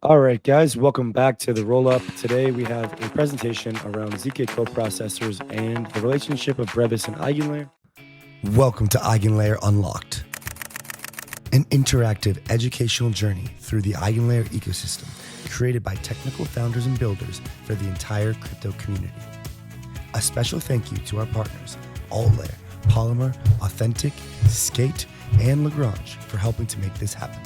All right, guys, welcome back to the roll-up. Today we have a presentation around ZK coprocessors and the relationship of Brevis and EigenLayer. Welcome to EigenLayer Unlocked, an interactive educational journey through the EigenLayer ecosystem created by technical founders and builders for the entire crypto community. A special thank you to our partners, AltLayer, Polymer, Authentic, Skate, and Lagrange for helping to make this happen.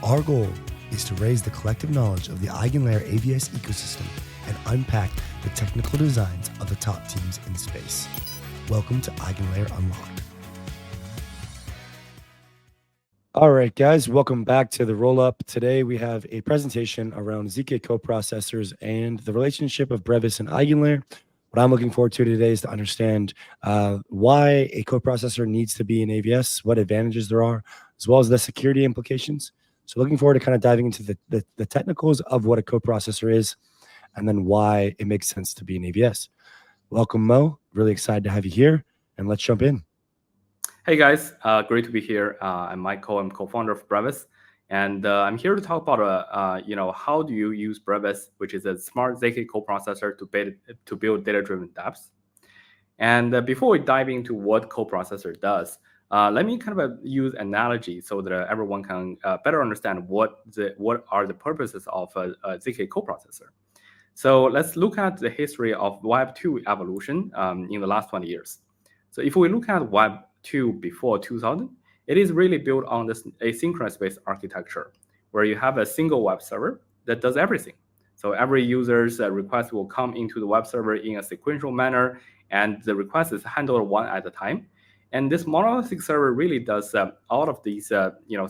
Our goal is to raise the collective knowledge of the EigenLayer AVS ecosystem and unpack the technical designs of the top teams in space. Welcome to EigenLayer Unlocked. All right, guys, welcome back to the roll-up. Today we have a presentation around ZK coprocessors and the relationship of Brevis and EigenLayer. What I'm looking forward to today is to understand why a coprocessor needs to be in AVS, what advantages there are, as well as the security implications. So looking forward to kind of diving into the technicals of what a coprocessor is and then why it makes sense to be in AVS. Welcome, Mo. Really excited to have you here, and let's jump in. Hey guys, great to be here. I'm Michael. I'm co-founder of Brevis, and I'm here to talk about how do you use Brevis, which is a smart ZK coprocessor to build data-driven dApps. And before we dive into what coprocessor does, let me kind of use analogy so that everyone can better understand what are the purposes of a ZK coprocessor. So let's look at the history of Web 2 evolution in the last 20 years. So if we look at Web 2 before 2000, it is really built on this asynchronous-based architecture, where you have a single web server that does everything. So every user's request will come into the web server in a sequential manner, and the request is handled one at a time. And this monolithic server really does all of these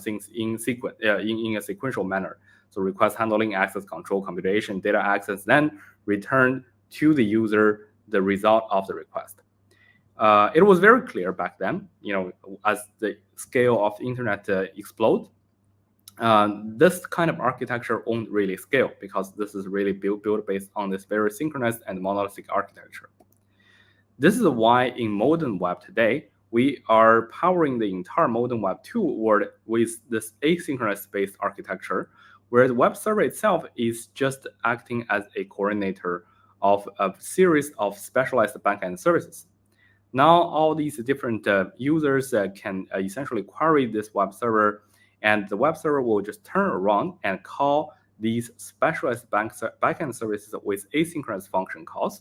things in a sequential manner. So request handling, access control, computation, data access, then return to the user the result of the request. It was very clear back then, as the scale of the internet exploded, this kind of architecture won't really scale because this is really built based on this very synchronous and monolithic architecture. This is why in modern web today, we are powering the entire modern Web 2 world with this asynchronous-based architecture, where the web server itself is just acting as a coordinator of a series of specialized backend services. Now, all these different users can essentially query this web server, and the web server will just turn around and call these specialized backend services with asynchronous function calls.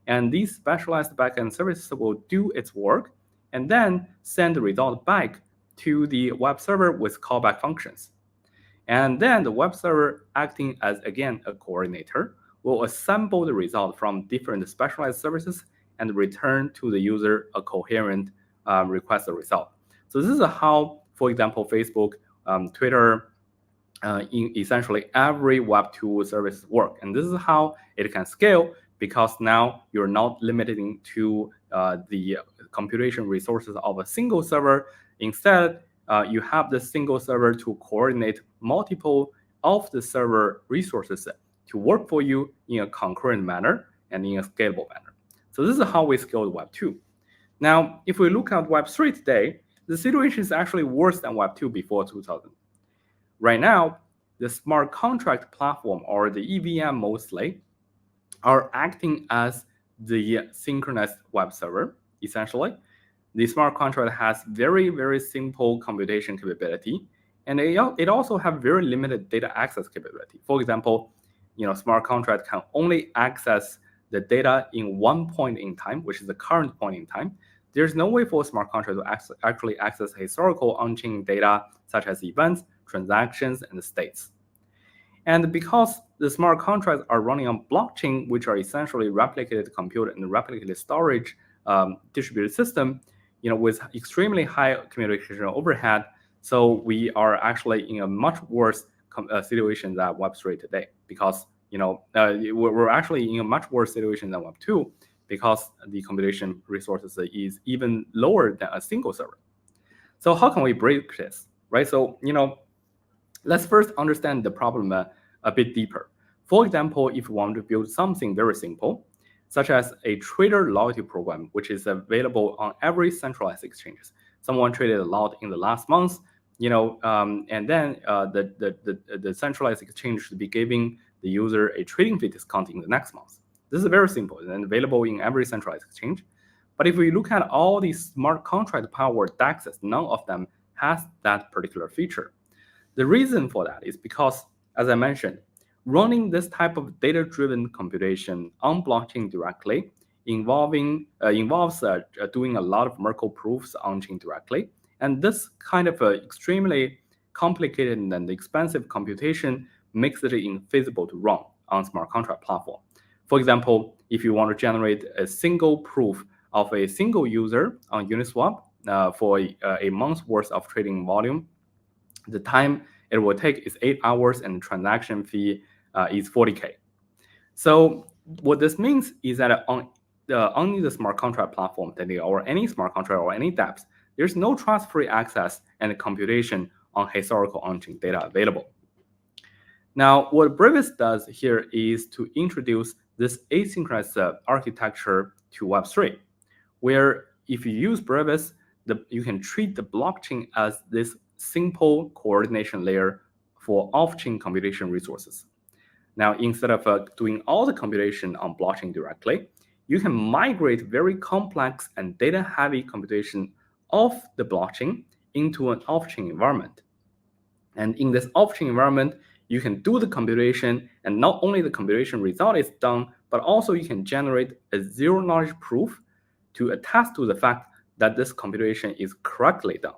And these specialized backend services will do its work and then send the result back to the web server with callback functions. And then the web server, acting as, again, a coordinator, will assemble the result from different specialized services and return to the user a coherent requested result. So this is how, for example, Facebook, Twitter, in essentially every Web 2 service work. And this is how it can scale, because now you're not limiting to the computation resources of a single server. Instead, you have the single server to coordinate multiple of the server resources to work for you in a concurrent manner and in a scalable manner. So this is how we scaled Web 2. Now, if we look at Web 3 today, the situation is actually worse than Web 2 before 2000. Right now, the smart contract platform, or the EVM mostly, are acting as the synchronous web server, essentially. The smart contract has very, very simple computation capability, and it also have very limited data access capability. For example, smart contract can only access the data in one point in time, which is the current point in time. There's no way for a smart contract to actually access historical on-chain data, such as events, transactions, and states. And because the smart contracts are running on blockchain, which are essentially replicated compute and replicated storage distributed system, with extremely high communication overhead, so we are actually in a much worse situation than Web3 today, because we're actually in a much worse situation than Web 2 because the computation resources is even lower than a single server. So how can we break this, right? So let's first understand the problem a bit deeper. For example, if you want to build something very simple, such as a trader loyalty program, which is available on every centralized exchange. Someone traded a lot in the last month, and then the centralized exchange should be giving the user a trading fee discount in the next month. This is very simple and available in every centralized exchange. But if we look at all these smart contract powered DEXs, none of them has that particular feature. The reason for that is because, as I mentioned, running this type of data-driven computation on blockchain directly involves doing a lot of Merkle proofs on-chain directly. And this kind of extremely complicated and expensive computation makes it infeasible to run on smart contract platform. For example, if you want to generate a single proof of a single user on Uniswap for a month's worth of trading volume, the time it will take is 8 hours and the transaction fee is 40K. So what this means is that on only the smart contract platform, or any smart contract or any dApps, there's no trust-free access and computation on historical on-chain data available. Now, what Brevis does here is to introduce this asynchronous architecture to Web3, where if you use Brevis, you can treat the blockchain as this simple coordination layer for off-chain computation resources. Now, instead of doing all the computation on blockchain directly, you can migrate very complex and data-heavy computation off the blockchain into an off-chain environment. And in this off-chain environment, you can do the computation, and not only the computation result is done, but also you can generate a zero-knowledge proof to attest to the fact that this computation is correctly done.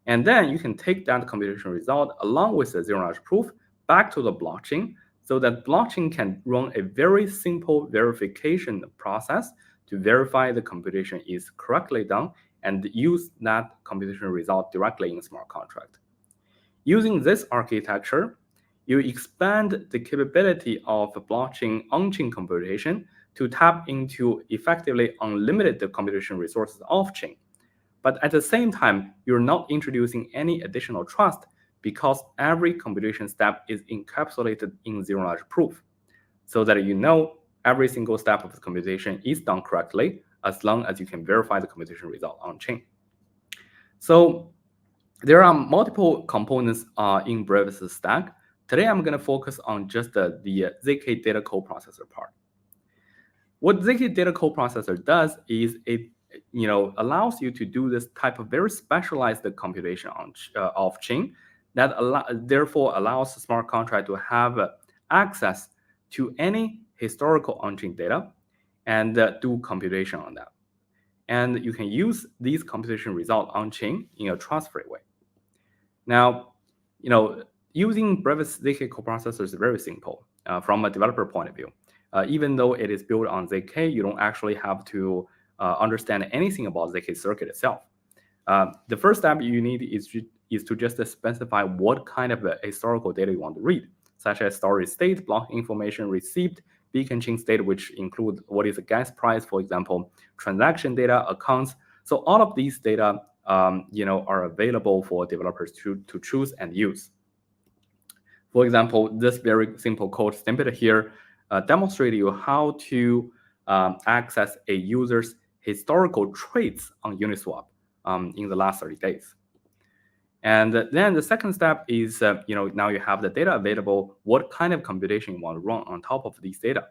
And then you can take that computation result along with the zero-knowledge proof back to the blockchain, so that blockchain can run a very simple verification process to verify the computation is correctly done and use that computation result directly in smart contract. Using this architecture, you expand the capability of blockchain on-chain computation to tap into effectively unlimited computation resources off-chain. But at the same time, you're not introducing any additional trust because every computation step is encapsulated in zero-knowledge proof, so that you know every single step of the computation is done correctly as long as you can verify the computation result on-chain. So there are multiple components in Brevis stack. Today, I'm going to focus on just the ZK data coprocessor part. What ZK data coprocessor does is it allows you to do this type of very specialized computation off-chain that therefore allows the smart contract to have access to any historical on-chain data and do computation on that. And you can use these computation results on-chain in a trust-free way. Now, using Brevis ZK coprocessor is very simple from a developer point of view. Even though it is built on ZK, you don't actually have to understand anything about ZK circuit itself. The first step you need is to just specify what kind of historical data you want to read, such as storage state, block information, receipt, beacon chain state, which include what is the gas price, for example, transaction data, accounts. So all of these data are available for developers to choose and use. For example, this very simple code snippet here demonstrates you how to access a user's historical trades on Uniswap in the last 30 days. And then the second step is, now you have the data available, what kind of computation you want to run on top of these data.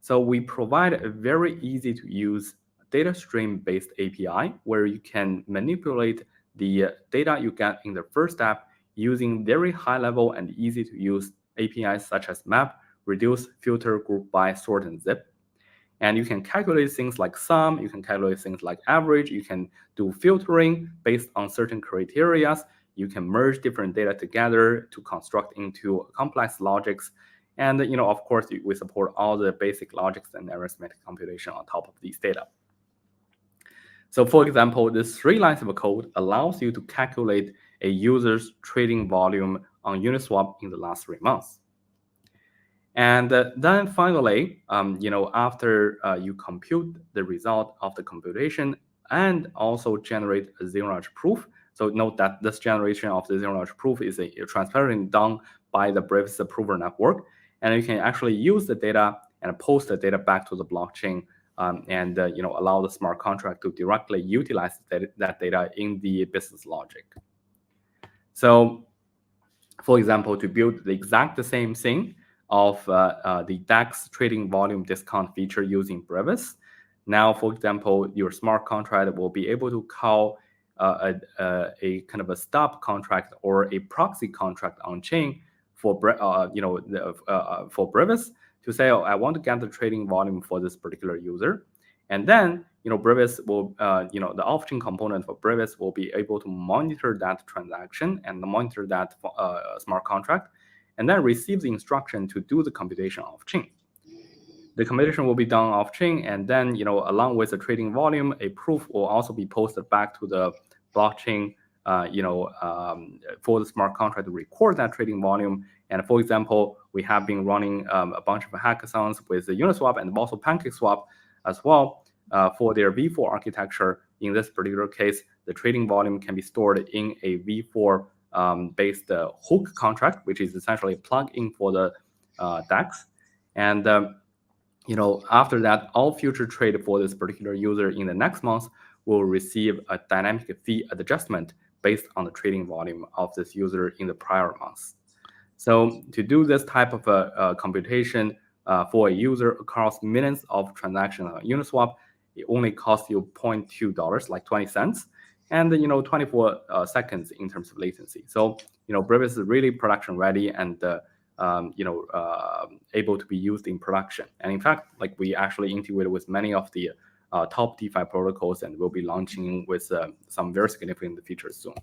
So we provide a very easy to use data stream-based API where you can manipulate the data you get in the first step using very high-level and easy to use APIs such as map, reduce, filter, group by, sort, and zip. And you can calculate things like sum, you can calculate things like average, you can do filtering based on certain criteria, you can merge different data together to construct into complex logics. And of course, we support all the basic logics and arithmetic computation on top of these data. So for example, this 3 lines of code allows you to calculate a user's trading volume on Uniswap in the last 3 months. And then finally, after you compute the result of the computation and also generate a zero-knowledge proof. So note that this generation of the zero-knowledge proof is transparently done by the Brevis prover network. And you can actually use the data and post the data back to the blockchain and allow the smart contract to directly utilize that data in the business logic. So, for example, to build the exact same thing of the DEX trading volume discount feature using Brevis, now, for example, your smart contract will be able to call a kind of a stop contract or a proxy contract on chain for for Brevis to say, oh, I want to get the trading volume for this particular user, and then Brevis will the off-chain component for Brevis will be able to monitor that transaction and monitor that smart contract, and then receive the instruction to do the computation off-chain. The computation will be done off-chain, and then along with the trading volume, a proof will also be posted back to the blockchain for the smart contract to record that trading volume. And for example, we have been running a bunch of hackathons with the Uniswap and also PancakeSwap as well for their V4 architecture. In this particular case, the trading volume can be stored in a V4 based hook contract, which is essentially a plug-in for the DEX. And after that, all future trade for this particular user in the next month will receive a dynamic fee adjustment based on the trading volume of this user in the prior months. So to do this type of computation for a user across millions of transactions on Uniswap, it only costs you $0.2, like 20 cents, and 24 seconds in terms of latency. So Brevis is really production ready and able to be used in production. And in fact, like we actually integrated with many of the top DeFi protocols, and we'll be launching with some very significant features soon.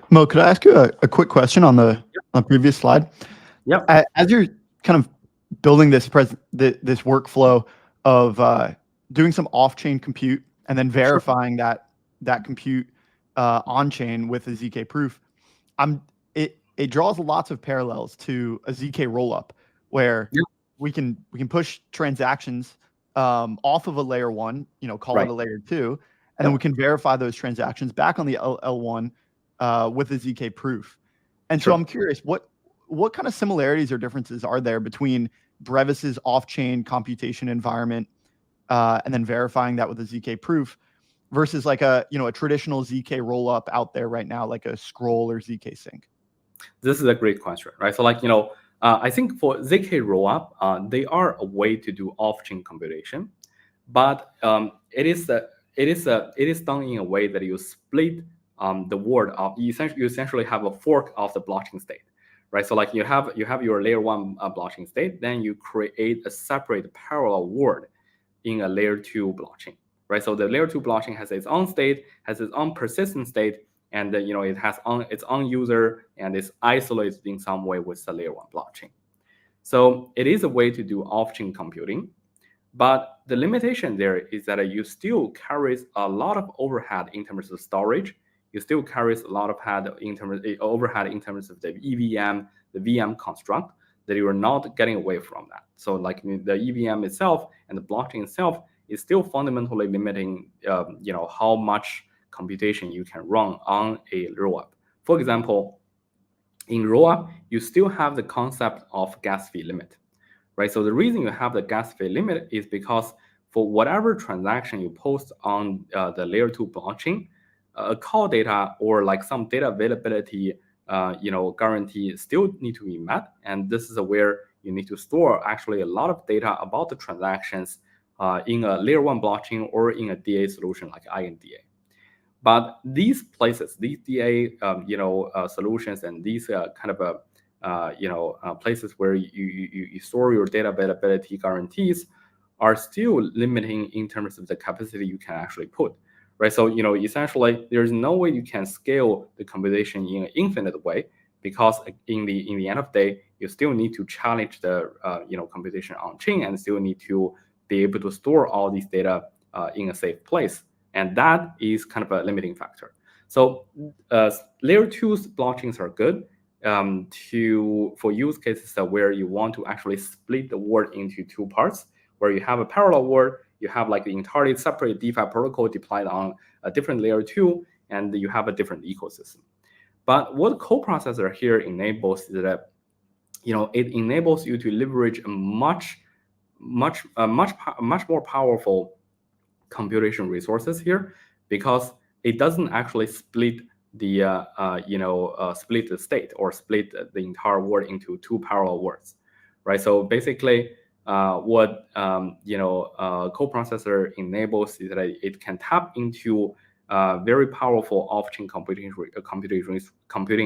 Mo, could I ask you a quick question on the previous slide? Yeah. As you're kind of building this workflow of doing some off-chain compute and then verifying that compute on-chain with a ZK proof, it draws lots of parallels to a ZK rollup where we can push transactions off of a layer 1, call it a layer 2, and then we can verify those transactions back on the L1 with a ZK proof. And so I'm curious, what kind of similarities or differences are there between Brevis's off-chain computation environment and then verifying that with a ZK proof versus like a traditional ZK rollup out there right now, like a Scroll or ZK Sync? This is a great question, right? So I think for ZK rollup, they are a way to do off-chain computation, but it is done in a way that you split the word of you essentially have a fork of the blockchain state, right? So you have your layer 1 blockchain state, then you create a separate parallel word in a layer 2 blockchain, right? So the layer 2 blockchain has its own state, has its own persistent state, and it has its own user, and it's isolated in some way with the layer 1 blockchain. So it is a way to do off-chain computing, but the limitation there is that you still carries a lot of overhead in terms of storage. You still carries a lot of overhead in terms of the EVM, the VM construct, that you are not getting away from that. So the EVM itself and the blockchain itself is still fundamentally limiting how much computation you can run on a rollup. For example, in rollup, you still have the concept of gas fee limit, right? So the reason you have the gas fee limit is because for whatever transaction you post on the layer 2 blockchain, call data or some data availability guarantee still need to be met, and this is where you need to store actually a lot of data about the transactions in a layer 1 blockchain or in a DA solution like EigenDA. But these places, these DA solutions, and these places where you store your data availability guarantees are still limiting in terms of the capacity you can actually put, right? So essentially there's no way you can scale the computation in an infinite way, because in the end of the day, you still need to challenge the computation on chain and still need to be able to store all these data in a safe place. And that is kind of a limiting factor. So layer 2's blockchains are good for use cases where you want to actually split the word into 2 parts, where you have a parallel word, you have the entirely separate DeFi protocol deployed on a different layer 2, and you have a different ecosystem. But what coprocessor here enables is that it enables you to leverage a much more powerful computation resources here, because it doesn't actually split split the state or split the entire word into two parallel words, right? So basically, what coprocessor enables is that it can tap into very powerful off-chain computing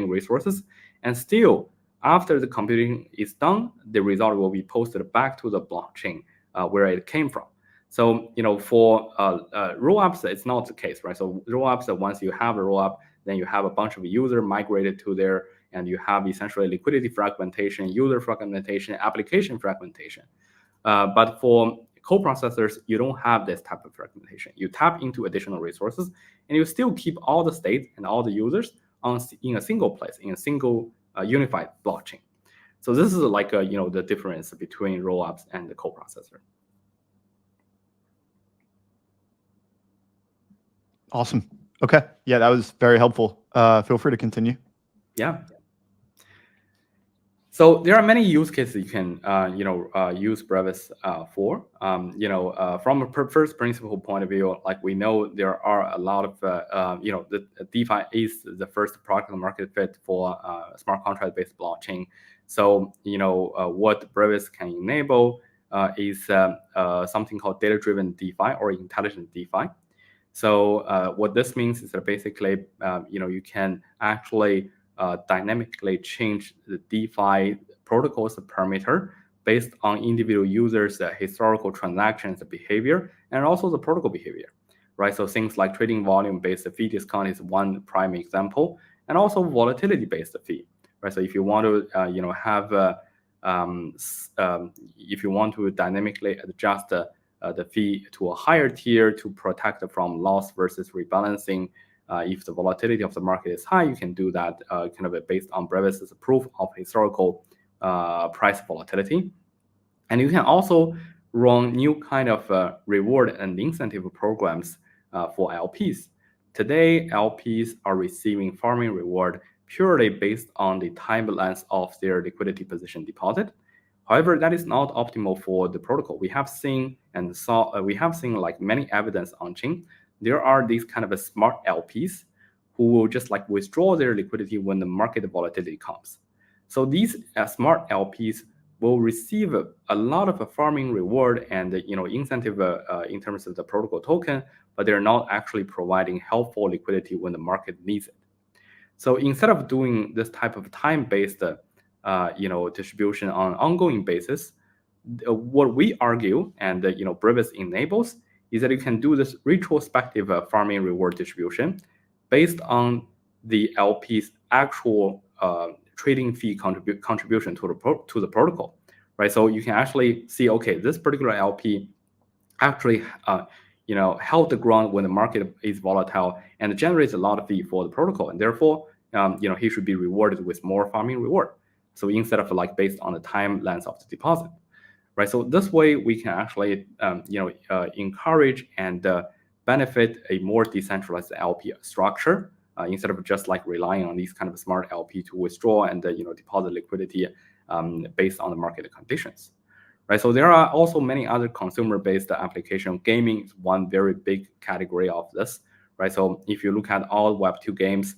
resources, and still, after the computing is done, the result will be posted back to the blockchain where it came from. So for rollups, it's not the case, right? So rollups, once you have a rollup, then you have a bunch of users migrated to there, and you have essentially liquidity fragmentation, user fragmentation, application fragmentation. But for coprocessors, you don't have this type of fragmentation. You tap into additional resources, and you still keep all the state and all the users in a single place, in a single unified blockchain. So this is like the difference between rollups and the coprocessor. Awesome. Okay. Yeah, that was very helpful. Feel free to continue. Yeah. So there are many use cases you can use Brevis for. From a first principle point of view, like we know there are a lot of the DeFi is the first product market fit for smart contract based blockchain. So what Brevis can enable is something called data driven DeFi or intelligent DeFi. So what this means is that basically you can actually dynamically change the DeFi protocol's parameter based on individual users' historical transactions behavior and also the protocol behavior, right? So things like trading volume-based fee discount is one prime example, and also volatility-based fee, right? So if you want to if you want to dynamically adjust the fee to a higher tier to protect from loss versus rebalancing. If the volatility of the market is high, you can do that kind of based on Brevis's proof of historical price volatility. And you can also run new kind of reward and incentive programs for LPs. Today, LPs are receiving farming reward purely based on the time length of their liquidity position deposit. However, that is not optimal for the protocol. We have seen like many evidence on chain. There are these kind of smart LPs who will just like withdraw their liquidity when the market volatility comes. So these smart LPs will receive a lot of a farming reward and incentive in terms of the protocol token, but they're not actually providing helpful liquidity when the market needs it. So instead of doing this type of time-based distribution on an ongoing basis, what we argue and Brevis enables is that you can do this retrospective farming reward distribution based on the LP's actual trading fee contribution to the protocol, right? So you can actually see, okay, this particular LP actually held the ground when the market is volatile and generates a lot of fee for the protocol, and therefore he should be rewarded with more farming reward. So instead of like based on the time length of the deposit. Right, so this way we can actually, encourage and benefit a more decentralized LP structure instead of just like relying on these kind of smart LP to withdraw and deposit liquidity based on the market conditions. Right, so there are also many other consumer-based applications. Gaming is one very big category of this. Right, so if you look at all Web2 games,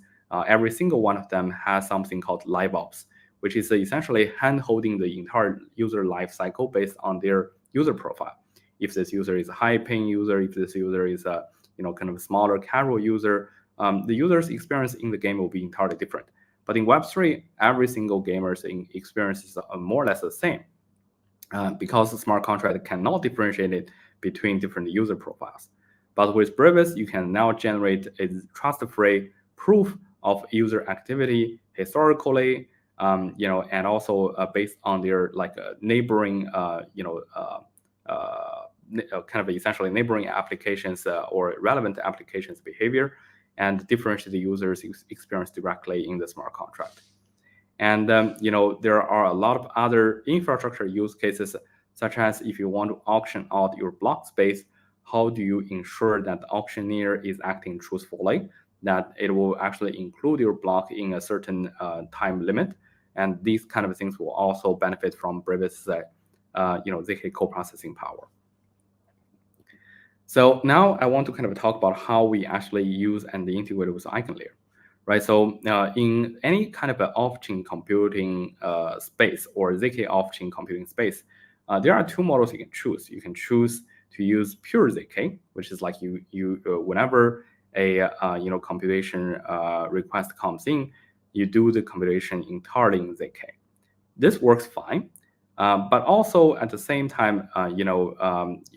every single one of them has something called live ops, which is essentially hand-holding the entire user life cycle based on their user profile. If this user is a high-paying user, if this user is a kind of a smaller casual user, the user's experience in the game will be entirely different. But in Web3, every single gamer's experience is more or less the same because the smart contract cannot differentiate it between different user profiles. But with Brevis, you can now generate a trust-free proof of user activity historically, and also based on their like neighboring, kind of essentially neighboring applications or relevant applications behavior, and differentiate the user's experience directly in the smart contract. And there are a lot of other infrastructure use cases, such as if you want to auction out your block space, how do you ensure that the auctioneer is acting truthfully, that it will actually include your block in a certain time limit? And these kind of things will also benefit from Brevis ZK coprocessing power. So now I want to kind of talk about how we actually use and integrate with EigenLayer. right? So in any kind of an off-chain computing space or ZK off-chain computing space, there are two models you can choose. You can choose to use pure ZK, which is like whenever a computation request comes in, you do the computation entirely in ZK. This works fine, but also at the same time,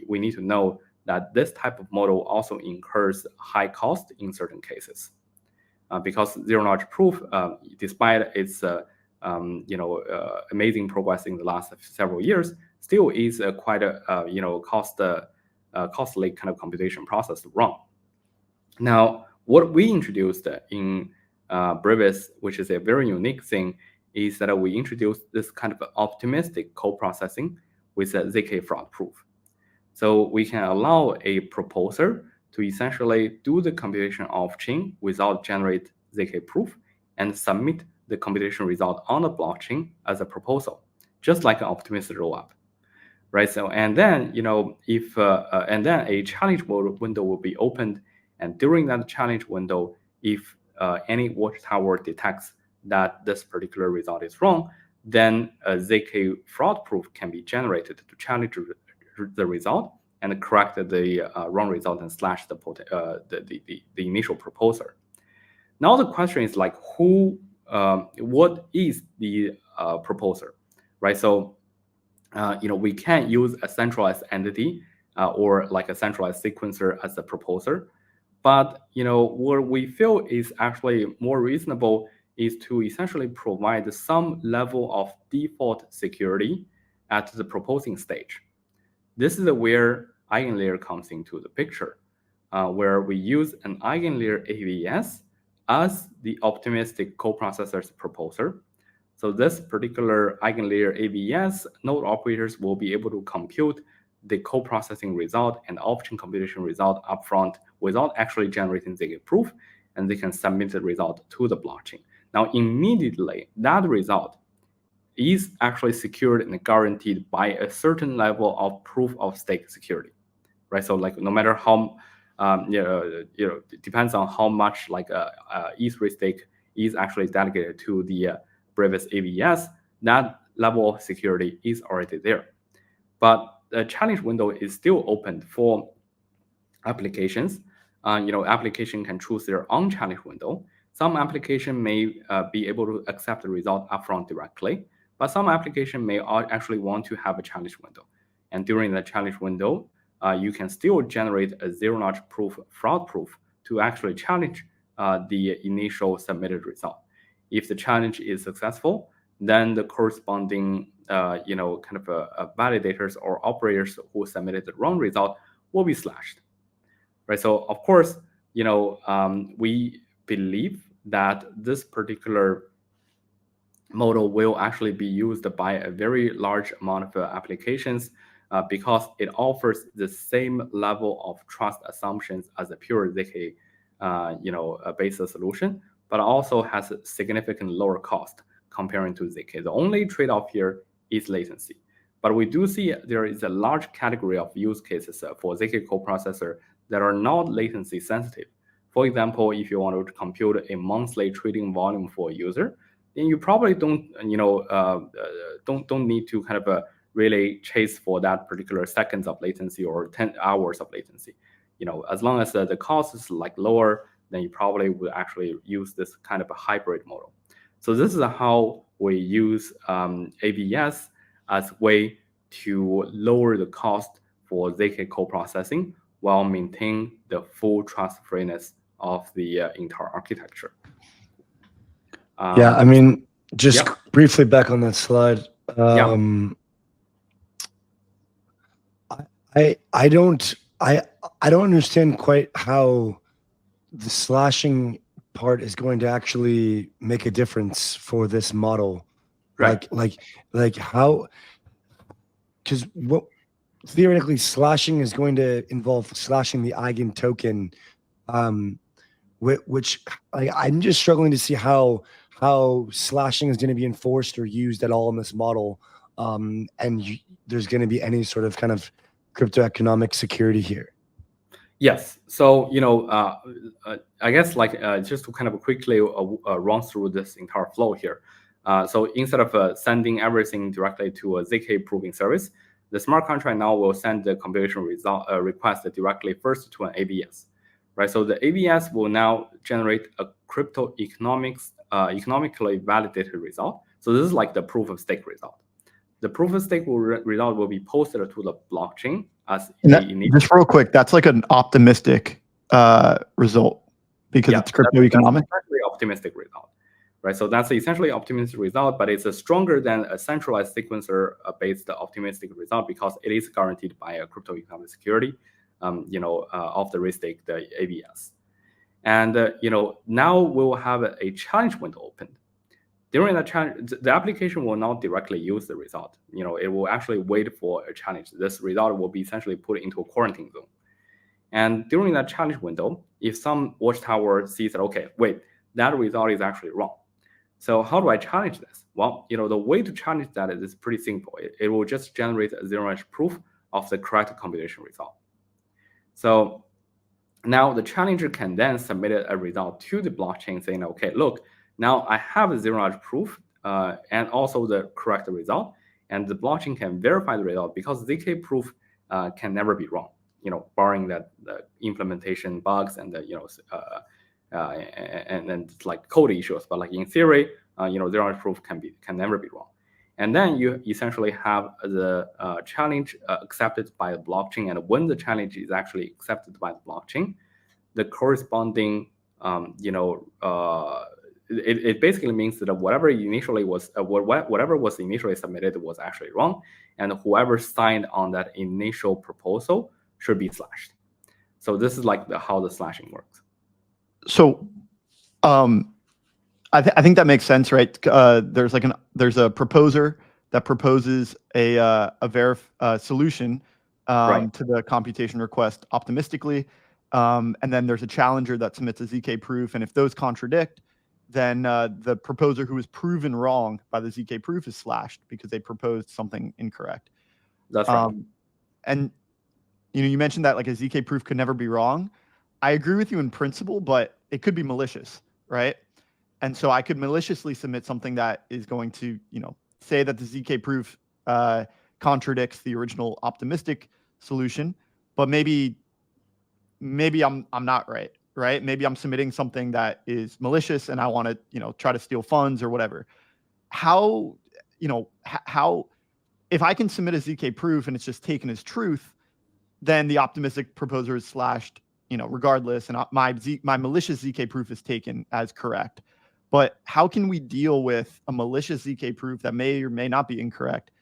we need to know that this type of model also incurs high cost in certain cases, because zero-knowledge proof, despite its amazing progress in the last several years, still is quite a costly kind of computation process to run. Now, what we introduced in Brevis, which is a very unique thing, is that we introduced this kind of optimistic co-processing with a ZK fraud proof. So we can allow a proposer to essentially do the computation off-chain without generate ZK proof and submit the computation result on the blockchain as a proposal, just like an optimistic rollup, right? So and then if and then a challenge window will be opened, and during that challenge window, if any watchtower detects that this particular result is wrong, then a ZK fraud proof can be generated to challenge the result and correct the wrong result and slash the initial proposer. Now the question is like what is the proposer, right? So we can use a centralized entity or like a centralized sequencer as a proposer, but what we feel is actually more reasonable is to essentially provide some level of default security at the proposing stage. This is where EigenLayer comes into the picture, where we use an EigenLayer AVS as the optimistic coprocessor's proposer. So this particular EigenLayer AVS node operators will be able to compute the coprocessing result and off-chain computation result upfront without actually generating ZK proof, and they can submit the result to the blockchain. Now, immediately, that result is actually secured and guaranteed by a certain level of proof of stake security, right? So, like, no matter how, it depends on how much like E3 stake is actually dedicated to the Brevis AVS, that level of security is already there. But the challenge window is still open for applications. Application can choose their own challenge window. Some application may be able to accept the result upfront directly, but some application may actually want to have a challenge window. And during the challenge window, you can still generate a zero-knowledge proof fraud proof to actually challenge the initial submitted result. If the challenge is successful, then the corresponding validators or operators who submitted the wrong result will be slashed, right? So of course, we believe that this particular model will actually be used by a very large amount of applications because it offers the same level of trust assumptions as a pure ZK based solution, but also has a significant lower cost comparing to ZK. The only trade-off here is latency. But we do see there is a large category of use cases for ZK coprocessor that are not latency sensitive. For example, if you want to compute a monthly trading volume for a user, then you probably don't need to kind of really chase for that particular seconds of latency or 10 hours of latency. As long as the cost is like lower, then you probably would actually use this kind of a hybrid model. So this is how we use AVS as a way to lower the cost for ZK coprocessing while maintaining the full trust-freeness of the entire architecture. Yeah, I mean, just briefly back on that slide. I don't understand quite how the slashing part is going to actually make a difference for this model, right? Like how? Because what theoretically slashing is going to involve slashing the eigen token, which I'm just struggling to see how slashing is going to be enforced or used at all in this model, and there's going to be any sort of kind of crypto economic security here. Yes. So, I guess just to kind of quickly run through this entire flow here. So instead of sending everything directly to a ZK proving service, the smart contract now will send the computation result request directly first to an ABS, right? So the ABS will now generate a economically validated result. So this is like the proof of stake result. The proof of stake result will be posted to the blockchain as just real quick, that's like an optimistic result because it's crypto economic. That's essentially optimistic result, right? So that's essentially optimistic result, but it's stronger than a centralized sequencer-based optimistic result because it is guaranteed by a crypto economic security, of the risk stake, the ABS. And now we'll have a challenge window opened. During that challenge, the application will not directly use the result. It will actually wait for a challenge. This result will be essentially put into a quarantine zone. And during that challenge window, if some watchtower sees that, okay, wait, that result is actually wrong. So how do I challenge this? Well, the way to challenge that is pretty simple. It will just generate a zero-knowledge proof of the correct computation result. So now the challenger can then submit a result to the blockchain saying, okay, look, now I have a zero-knowledge proof and also the correct result, and the blockchain can verify the result because ZK proof can never be wrong, barring that the implementation bugs and the and like code issues. But like in theory, zero-knowledge proof can never be wrong. And then you essentially have the challenge accepted by the blockchain, and when the challenge is actually accepted by the blockchain, the corresponding it basically means that whatever was initially submitted was actually wrong, and whoever signed on that initial proposal should be slashed. So this is like how the slashing works. So, I think that makes sense, right? There's a proposer that proposes a solution Right. to the computation request optimistically, and then there's a challenger that submits a ZK proof, and if those contradict, then the proposer who was proven wrong by the ZK proof is slashed because they proposed something incorrect. That's right. And you mentioned that like a ZK proof could never be wrong. I agree with you in principle, but it could be malicious, right? And so I could maliciously submit something that is going to, say that the ZK proof contradicts the original optimistic solution, but maybe I'm not right? Maybe I'm submitting something that is malicious and I want to, try to steal funds or whatever. How if I can submit a ZK proof and it's just taken as truth, then the optimistic proposer is slashed, regardless, and my malicious ZK proof is taken as correct. But how can we deal with a malicious ZK proof that may or may not be incorrect?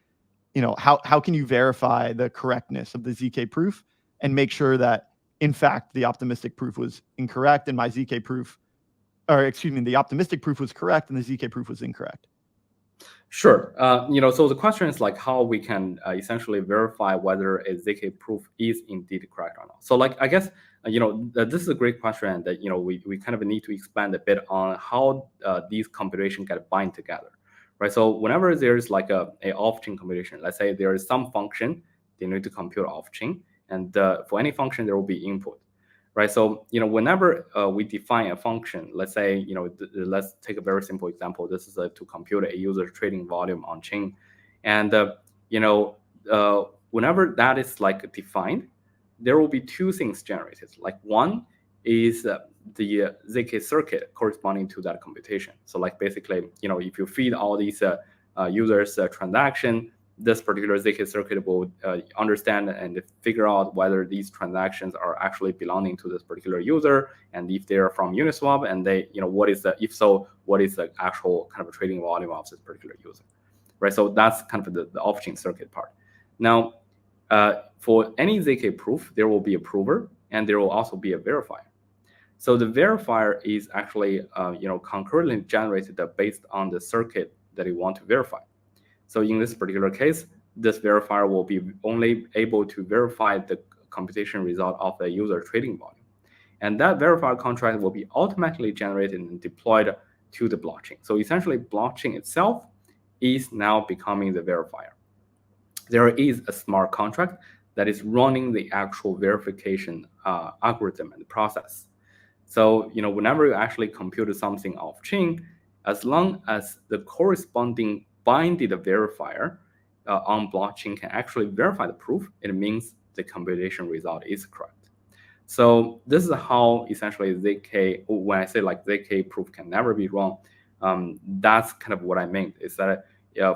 How can you verify the correctness of the ZK proof and make sure that in fact the optimistic proof was incorrect and the optimistic proof was correct and the ZK proof was incorrect? Sure. So the question is like how we can essentially verify whether a ZK proof is indeed correct or not. So I guess, this is a great question that, we kind of need to expand a bit on how these computations get bind together, right? So whenever there's like a off-chain computation, let's say there is some function they need to compute off-chain, and for any function, there will be input. Right, so whenever we define a function, let's say let's take a very simple example. This is to compute a user trading volume on chain, and whenever that is like defined, there will be two things generated. Like one is the ZK circuit corresponding to that computation. So like basically, if you feed all these users transaction, this particular ZK circuit will understand and figure out whether these transactions are actually belonging to this particular user, and if they are from Uniswap, and they, what is the actual kind of trading volume of this particular user, right? So that's kind of the off-chain circuit part. Now, for any ZK proof, there will be a prover, and there will also be a verifier. So the verifier is actually, concurrently generated based on the circuit that you want to verify. So in this particular case, this verifier will be only able to verify the computation result of the user trading volume. And that verifier contract will be automatically generated and deployed to the blockchain. So essentially, blockchain itself is now becoming the verifier. There is a smart contract that is running the actual verification algorithm and process. So, whenever you actually compute something off-chain, as long as the corresponding binded verifier on blockchain can actually verify the proof, it means the computation result is correct. So this is how essentially ZK, when I say like ZK proof can never be wrong, that's kind of what I meant, is that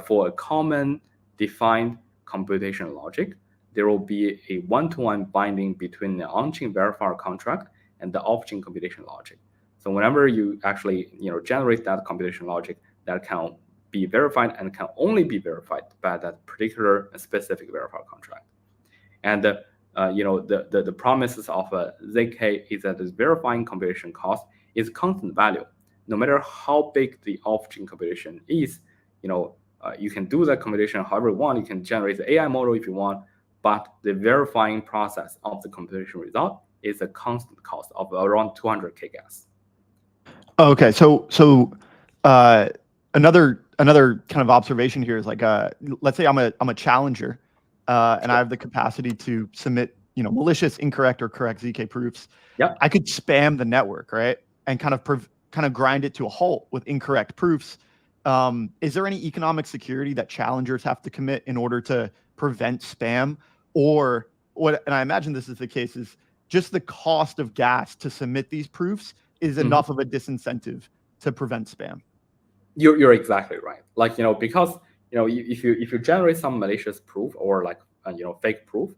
for a common defined computation logic, there will be a one-to-one binding between the on-chain verifier contract and the off-chain computation logic. So whenever you actually generate that computation logic, that can be verified and can only be verified by that particular specific verifier contract. And the promises of ZK is that the verifying computation cost is constant value. No matter how big the off-chain computation is, you can do that computation however you want. You can generate the AI model if you want, but the verifying process of the computation result is a constant cost of around 200K gas. Okay, so another kind of observation here is like, let's say I'm a challenger, and I have the capacity to submit malicious, incorrect, or correct ZK proofs. Yep. I could spam the network, right, and kind of grind it to a halt with incorrect proofs. Is there any economic security that challengers have to commit in order to prevent spam, or what? And I imagine this is the case, is just the cost of gas to submit these proofs is enough of a disincentive to prevent spam. You're exactly right. Like, because if you generate some malicious proof or like fake proof,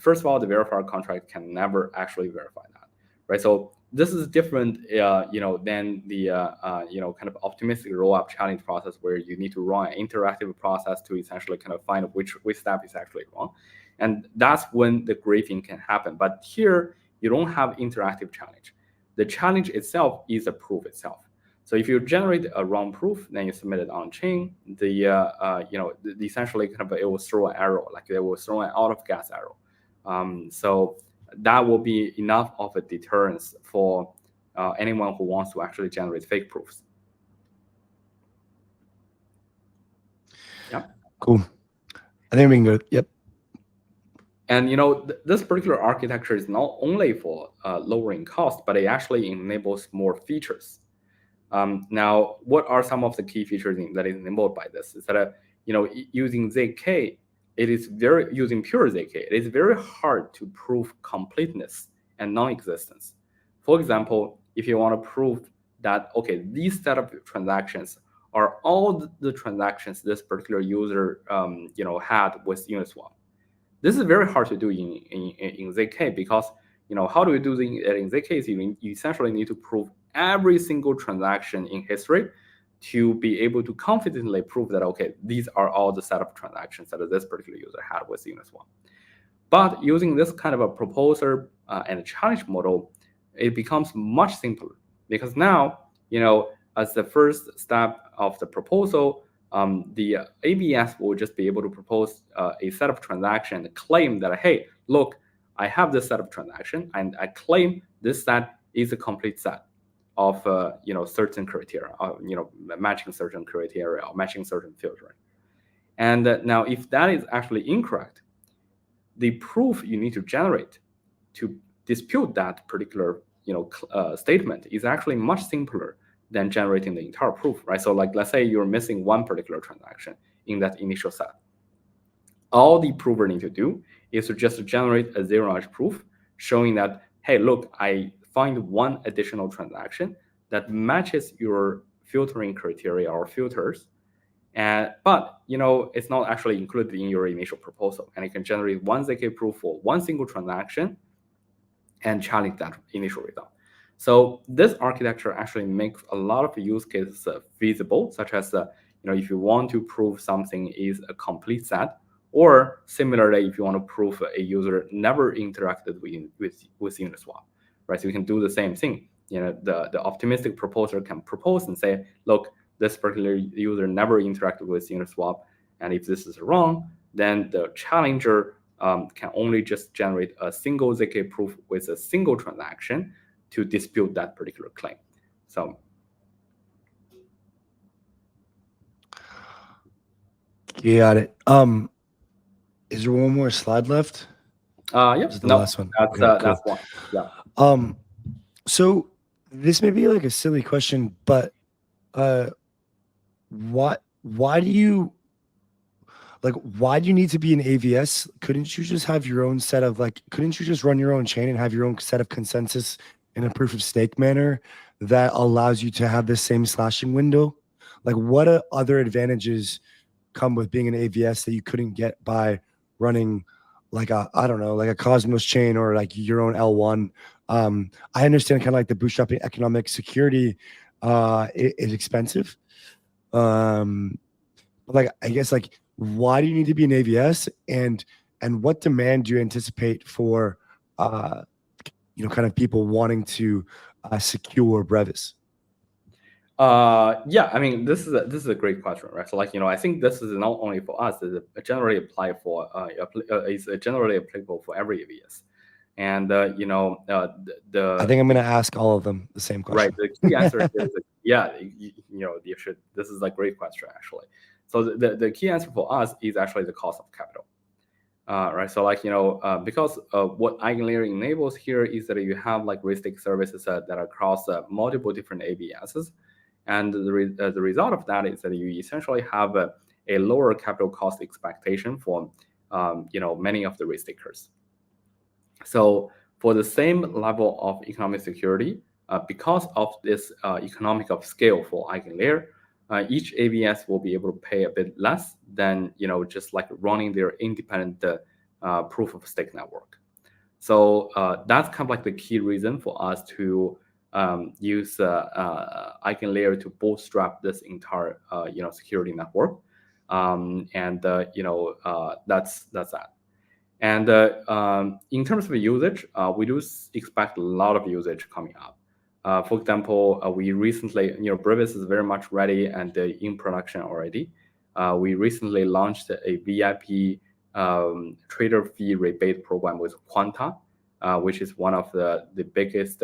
first of all, the verifier contract can never actually verify that, right? So this is different, than the kind of optimistic rollup challenge process, where you need to run an interactive process to essentially kind of find which step is actually wrong, and that's when the griefing can happen. But here you don't have interactive challenge. The challenge itself is a proof itself. So if you generate a wrong proof, then you submit it on chain, essentially kind of it will throw an error, like it will throw an out of gas error. So that will be enough of a deterrence for anyone who wants to actually generate fake proofs. Yeah. Cool. I think we can go. Yep. And this particular architecture is not only for lowering cost, but it actually enables more features. Now, what are some of the key features that is enabled by this? Is that using ZK, using pure ZK, it is very hard to prove completeness and non-existence. For example, if you want to prove that these set of transactions are all the transactions this particular user had with Uniswap. This is very hard to do in ZK, because how do we do it in ZK? You essentially need to prove every single transaction in history to be able to confidently prove that these are all the set of transactions that this particular user had with Uniswap. But using this kind of a proposer and a challenge model, it becomes much simpler, because now as the first step of the proposal, the ABS will just be able to propose a set of transactions and claim that, hey, look, I have this set of transactions, and I claim this set is a complete set of certain criteria, matching certain criteria or matching certain filtering. And now, if that is actually incorrect, the proof you need to generate to dispute that particular statement is actually much simpler than generating the entire proof, right? So like, let's say you're missing one particular transaction in that initial set. All the prover need to do is to just generate a zero-knowledge proof showing that, hey, look, I find one additional transaction that matches your filtering criteria or filters, but it's not actually included in your initial proposal, and you can generate one ZK proof for one single transaction and challenge that initial result. So this architecture actually makes a lot of use cases feasible, such as if you want to prove something is a complete set, or similarly, if you want to prove a user never interacted with Uniswap, right? So you can do the same thing. The optimistic proposer can propose and say, look, this particular user never interacted with Uniswap, and if this is wrong, then the challenger can only just generate a single ZK proof with a single transaction to dispute that particular claim. So got it. Is there one more slide left? Yep. This is the No, last one. that's Okay, that's one. Yeah. So this may be like a silly question, but why do you need to be an AVS? Couldn't you just have your own set of couldn't you just run your own chain and have your own set of consensus in a proof of stake manner that allows you to have the same slashing window? Like, what other advantages come with being an AVS that you couldn't get by running like a Cosmos chain or like your own L1? I understand kind of like the bootstrapping economic security is expensive. But like, I guess like, why do you need to be an AVS, and what demand do you anticipate for kind of people wanting to secure Brevis? Yeah, I mean, this is a great question, right? So like, I think this is not only for us, it's generally apply for it's generally applicable for every AVS. And I think I'm going to ask all of them the same question. Right. The key answer is you should. This is a great question actually. So the key answer for us is actually the cost of capital. Right. So like, because what EigenLayer enables here is that you have like risk services that are across multiple different AVSs. And the result of that is that you essentially have a lower capital cost expectation for many of the risk takers. So for the same level of economic security, because of this economic of scale for EigenLayer, each AVS will be able to pay a bit less than just like running their independent proof of stake network. So that's kind of like the key reason for us to use EigenLayer to bootstrap this entire security network, and that's that. And in terms of usage, we do expect a lot of usage coming up. For example, we recently, Brevis is very much ready and in production already. We recently launched a VIP trader fee rebate program with Quanta, which is one of the biggest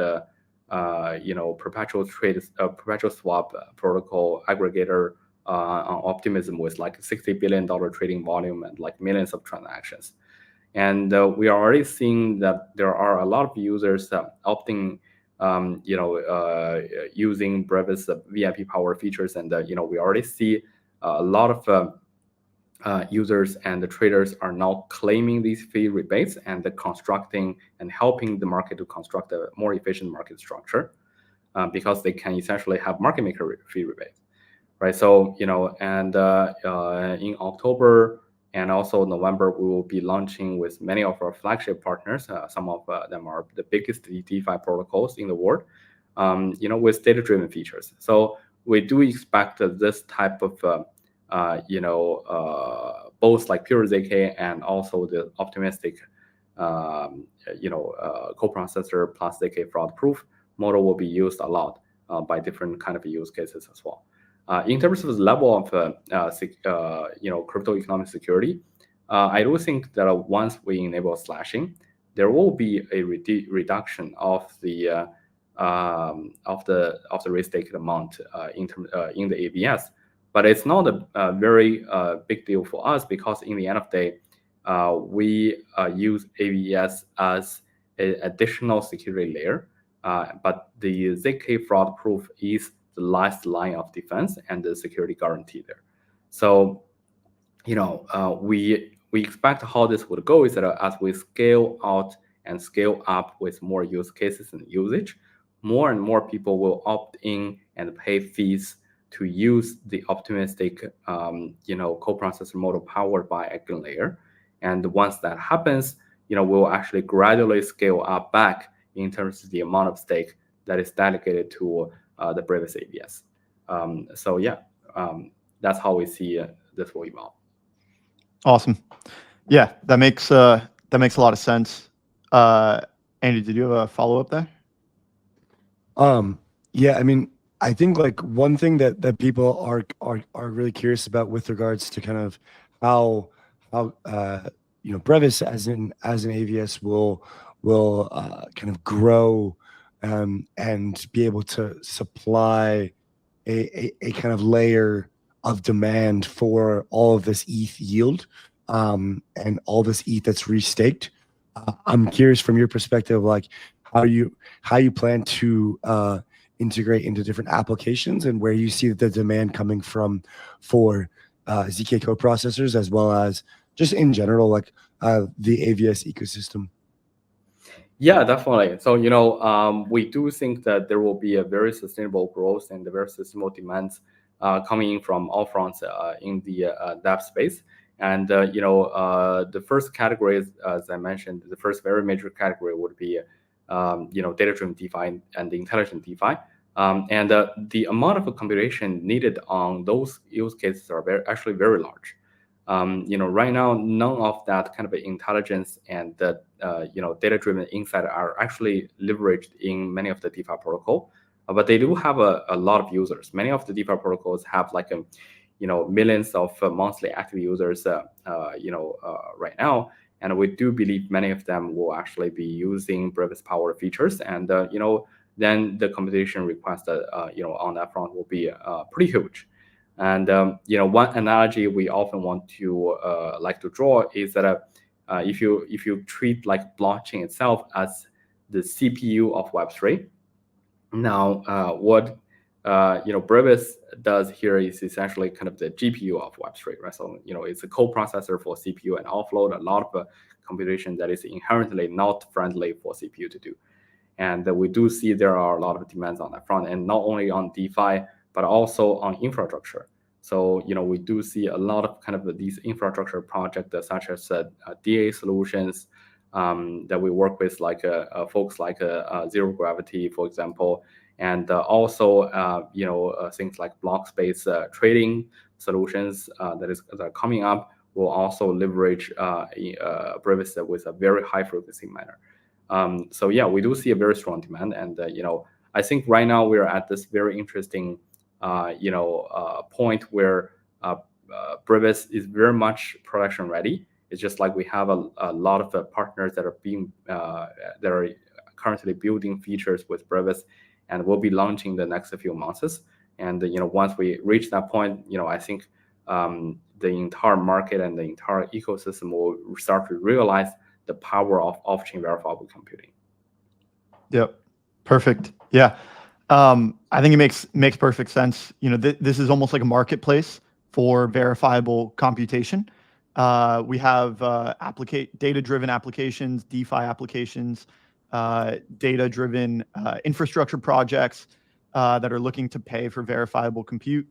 perpetual swap protocol aggregator on Optimism, with like $60 billion trading volume and like millions of transactions. And we are already seeing that there are a lot of users opting, using Brevis VIP power features, and we already see a lot of users and the traders are now claiming these fee rebates and constructing and helping the market to construct a more efficient market structure, because they can essentially have market maker fee rebates, right? So and in October and also November, we will be launching with many of our flagship partners. Some of them are the biggest DeFi protocols in the world, with data-driven features. So we do expect that this type of, both like pure ZK and also the optimistic, coprocessor plus ZK fraud proof model will be used a lot by different kind of use cases as well. In terms of the level of crypto economic security, I do think that once we enable slashing, there will be a reduction of the risk taken amount in the AVS. But it's not a very big deal for us, because in the end of the day, we use AVS as an additional security layer. But the ZK fraud proof is the last line of defense and the security guarantee there. So, we expect how this would go is that as we scale out and scale up with more use cases and usage, more and more people will opt in and pay fees to use the optimistic, coprocessor model powered by EigenLayer. And once that happens, we'll actually gradually scale up back in terms of the amount of stake that is dedicated to the Brevis AVS. So yeah, that's how we see this will evolve. Awesome. Yeah, that makes a lot of sense. Andy, did you have a follow-up there? Yeah, I mean, I think like one thing that people are really curious about with regards to kind of how Brevis as an AVS will kind of grow and be able to supply a kind of layer of demand for all of this ETH yield. and all this ETH that's restaked. I'm curious from your perspective, like how you plan to integrate into different applications and where you see the demand coming from for ZK coprocessors, as well as just in general, like the AVS ecosystem. Yeah, definitely. So, we do think that there will be a very sustainable growth and a very sustainable demands coming in from all fronts in the DApp space. And, the first category, as I mentioned, the first very major category would be, data-driven DeFi and the intelligent DeFi. And the amount of computation needed on those use cases are actually very large. Right now, none of that kind of intelligence and the data-driven insight are actually leveraged in many of the DeFi protocol, but they do have a lot of users. Many of the DeFi protocols have like millions of monthly active users, right now, and we do believe many of them will actually be using Brevis power features, and then the computation request on that front will be pretty huge. And one analogy we often want to like to draw is that if you treat like blockchain itself as the CPU of Web3, now what Brevis does here is essentially kind of the GPU of Web3, right? So it's a coprocessor for CPU and offload a lot of computation that is inherently not friendly for CPU to do. And we do see there are a lot of demands on that front, and not only on DeFi, but also on infrastructure. So, we do see a lot of kind of these infrastructure projects such as DA solutions that we work with, like folks like Zero Gravity, for example, and also, things like block space trading solutions that are coming up will also leverage Brevis with a very high frequency manner. So yeah, we do see a very strong demand, and I think right now we're at this very interesting point where Brevis is very much production ready. It's just like we have a lot of partners that are currently building features with Brevis, and we'll be launching the next few months. And once we reach that point, I think the entire market and the entire ecosystem will start to realize the power of off-chain verifiable computing. Yep. Perfect. Yeah. I think it makes perfect sense. This is almost like a marketplace for verifiable computation. We have data-driven applications, DeFi applications, data-driven infrastructure projects that are looking to pay for verifiable compute.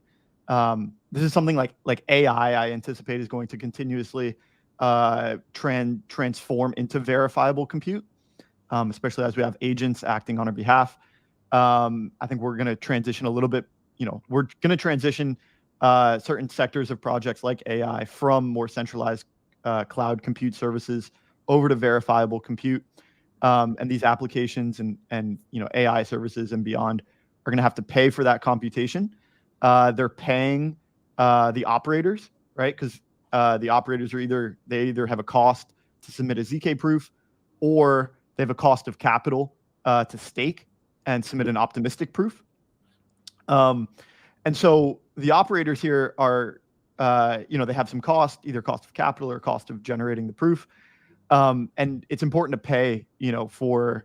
This is something like AI, I anticipate, is going to continuously transform into verifiable compute, especially as we have agents acting on our behalf. I think we're going to transition a little bit. We're going to transition certain sectors of projects like AI from more centralized cloud compute services over to verifiable compute. And these applications and AI services and beyond are going to have to pay for that computation. They're paying the operators, right? Because the operators are either have a cost to submit a ZK proof, or they have a cost of capital to stake and submit an optimistic proof. And so the operators here are, they have some cost, either cost of capital or cost of generating the proof. And it's important to pay, to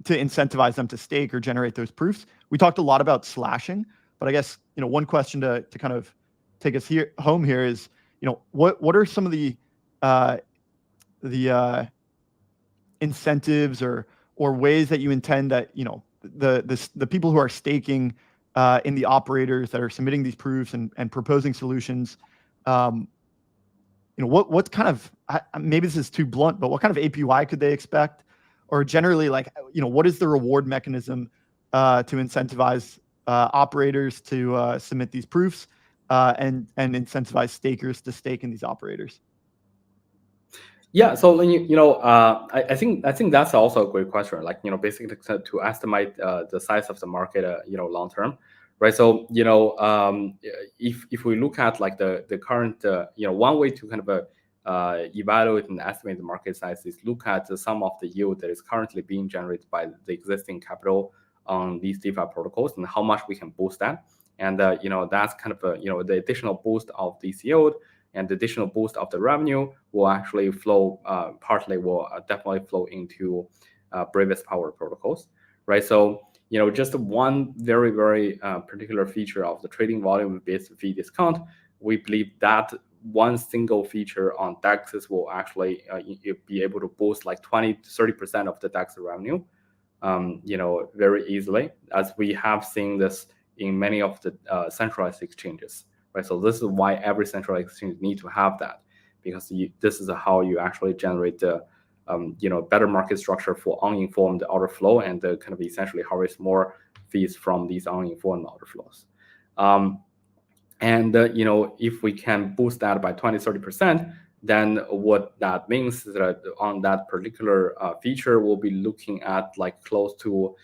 incentivize them to stake or generate those proofs. We talked a lot about slashing, but I guess, one question to kind of take us home here is, what are some of the incentives or ways that you intend that the people who are staking in the operators that are submitting these proofs and proposing solutions, what kind of, maybe this is too blunt, but what kind of APY could they expect? Or generally, what is the reward mechanism to incentivize operators to submit these proofs and incentivize stakers to stake in these operators? Yeah, so I think that's also a great question. Basically to estimate the size of the market, long term, right? So if we look at the current, one way to kind of evaluate and estimate the market size is look at the sum of the yield that is currently being generated by the existing capital on these DeFi protocols and how much we can boost that. And that's kind of the additional boost of this yield and the additional boost of the revenue will actually flow, partly will definitely flow into Brevis powered protocols, right? So, just one very, very particular feature of the trading volume-based fee discount, we believe that one single feature on DEXs will actually be able to boost like 20 to 30% of the DEX revenue, very easily, as we have seen this in many of the centralized exchanges, right? So this is why every centralized exchange need to have that, because this is how you actually generate the better market structure for uninformed order flow and kind of essentially harvest more fees from these uninformed order flows. If we can boost that by 20-30%, then what that means is that on that particular feature, we'll be looking at like close to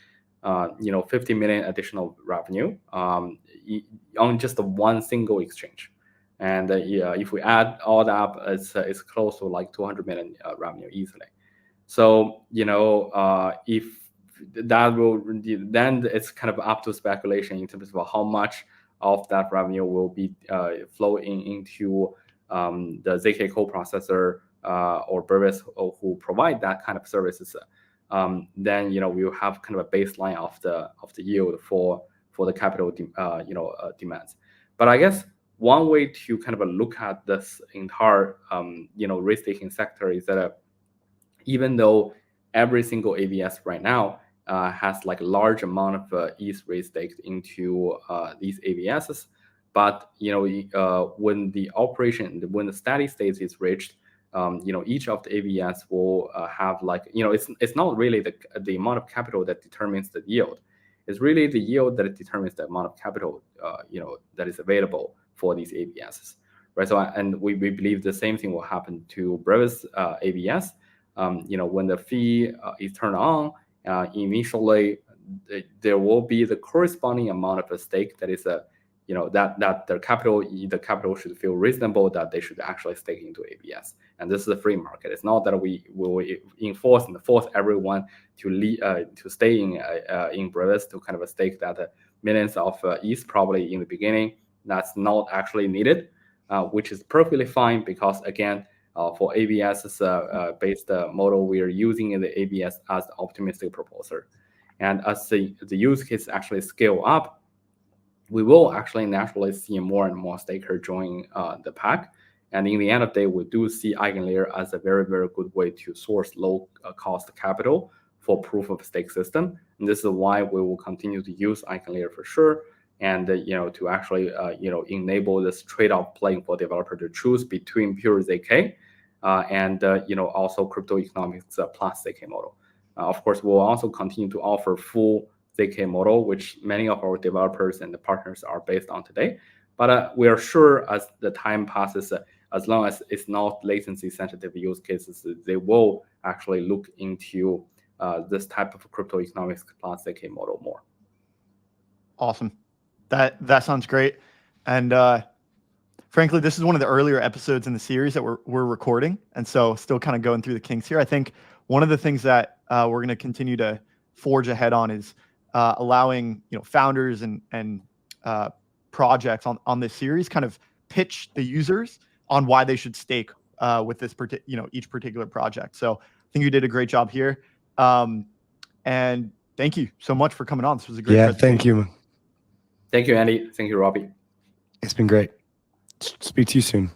50 million additional revenue on just the one single exchange. And if we add all that up, it's close to like 200 million revenue easily. So if that will, then it's kind of up to speculation in terms of how much of that revenue will be flowing into the ZK coprocessor or Brevis who provide that kind of services. Then we'll have kind of a baseline of the yield for the capital demands. But I guess one way to kind of look at this entire risk taking sector is that even though every single ABS right now has like a large amount of ETH rate staked into these ABSs, but when the operation, when the steady state is reached, each of the ABS will have like it's not really the amount of capital that determines the yield. It's really the yield that determines the amount of capital that is available for these ABSs, right? So and we believe the same thing will happen to Brevis ABS. When the fee is turned on, initially there will be the corresponding amount of a stake that is that the capital should feel reasonable that they should actually stake into ABS. And this is a free market. It's not that we will enforce and force everyone to stay in Brevis to kind of stake that millions of ETH probably in the beginning. That's not actually needed, which is perfectly fine, because again, for ABS based model, we are using the ABS as the optimistic proposer. And as the use case actually scale up, we will actually naturally see more and more staker join the pack. And in the end of the day, we do see EigenLayer as a very, very good way to source low cost capital for proof of stake system. And this is why we will continue to use EigenLayer for sure. And to actually enable this trade-off playing for developer to choose between pure ZK and also crypto economics plus ZK model. Of course, we'll also continue to offer full ZK model, which many of our developers and the partners are based on today. But we are sure as the time passes, as long as it's not latency sensitive use cases, they will actually look into this type of crypto economics plus ZK model more. Awesome. That sounds great. And frankly, this is one of the earlier episodes in the series that we're recording. And so still kind of going through the kinks here. I think one of the things that we're going to continue to forge ahead on is allowing founders and projects on this series kind of pitch the users on why they should stake with this each particular project. So I think you did a great job here. And thank you so much for coming on. This was a great presentation. Thank you. Thank you, Andy. Thank you, Robbie. It's been great. Speak to you soon.